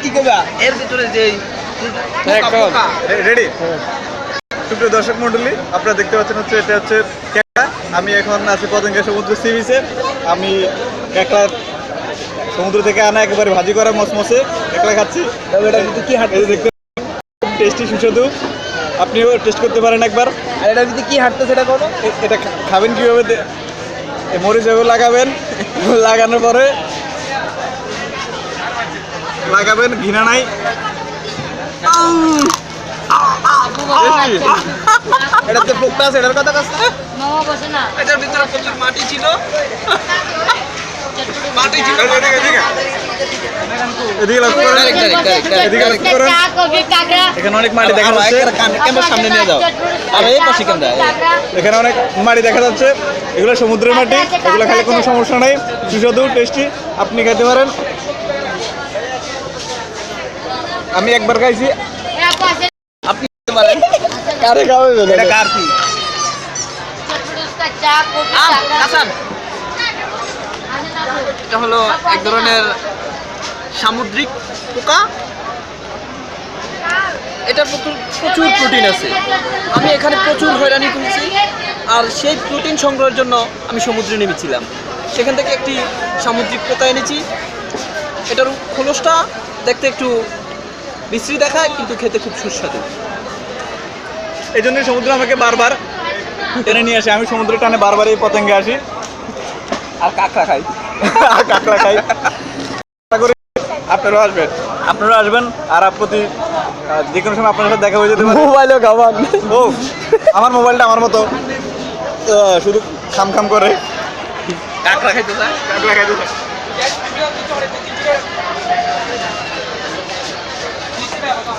কি কইবা এর ভিতরে যে রেডি। সুপ্রিয় দর্শক মন্ডলী, আপনারা দেখতে পাচ্ছেন হচ্ছে এটা হচ্ছে ক্যাকড়া। আমি এখন আছি পতেঙ্গা সমুদ্র সি বিচে। আমি ক্যাকড়া সমুদ্র থেকে আনা একেবারে ভাজি করা মসমসে ক্যাকড়া খাচ্ছি। এটা কিন্তু কি হাঁটতে দেখতে টেস্টি সুস্বাদু, আপনিও টেস্ট করতে পারেন একবার। আর এটা যদি কি হাঁটতে সেটা কোনো এটা খাবেন কীভাবে? মরিচ এগুলো লাগাবেন, লাগানোর পরে লাগাবেন, ঘৃণা নাই। এটাতে পোকটা আছে, এটার কথা কাছে মামা বসে না এটার ভিতরে প্রচুর মাটি ছিল। মাটি ছিল এদিকে লক্ষ্য করেন, এদিকে লক্ষ্য করেন। এখানে অনেক মাটি দেখা যাচ্ছে। ক্যামেরার সামনে নিয়ে যাও। আর এই পাশে ক্যামেরা এখানে অনেক মাটি দেখা যাচ্ছে। এগুলো সমুদ্রের মাটি, এগুলো খেলে কোনো সমস্যা নেই, সুস্বাদু টেস্টি, আপনি খেতে পারেন। আমি একবার খাইছি, আপনি খেতে পারেন। কারে খাওয়াবে? এটা কার কি? হাসান, এটা হলো এক ধরনের সামুদ্রিক পোকা। এটা প্রচুর প্রোটিন আছে। আমি এখানে প্রচুর হয়রানি করেছি, আর সেই প্রোটিন সংগ্রহের জন্য আমি সমুদ্রে নেমেছিলাম। সেখান থেকে একটি সামুদ্রিক পোকা এনেছি। এটার খোলসটা দেখতে একটু বিশ্রী দেখায়, কিন্তু খেতে খুব সুস্বাদু। এই জন্যই সমুদ্র আমাকে বারবার টেনে নিয়ে আসে। আমি সমুদ্রের টানে বারবার এই পতঙ্গে আসি আর কাঁকড়া খাই। আর কাঁকড়া খাই। আশা করি আপনারাও আসবেন, আপনারাও আসবেন। আর প্রতি যে কোনো সময় আপনার সাথে দেখা হয়ে যেতে পারে। মোবাইলও খাবার ও, আমার মোবাইলটা আমার মতো শুধু খাম খাম করে কাঁকড়া খাইতে চায়। কাঁকড়া খাইতে চায়।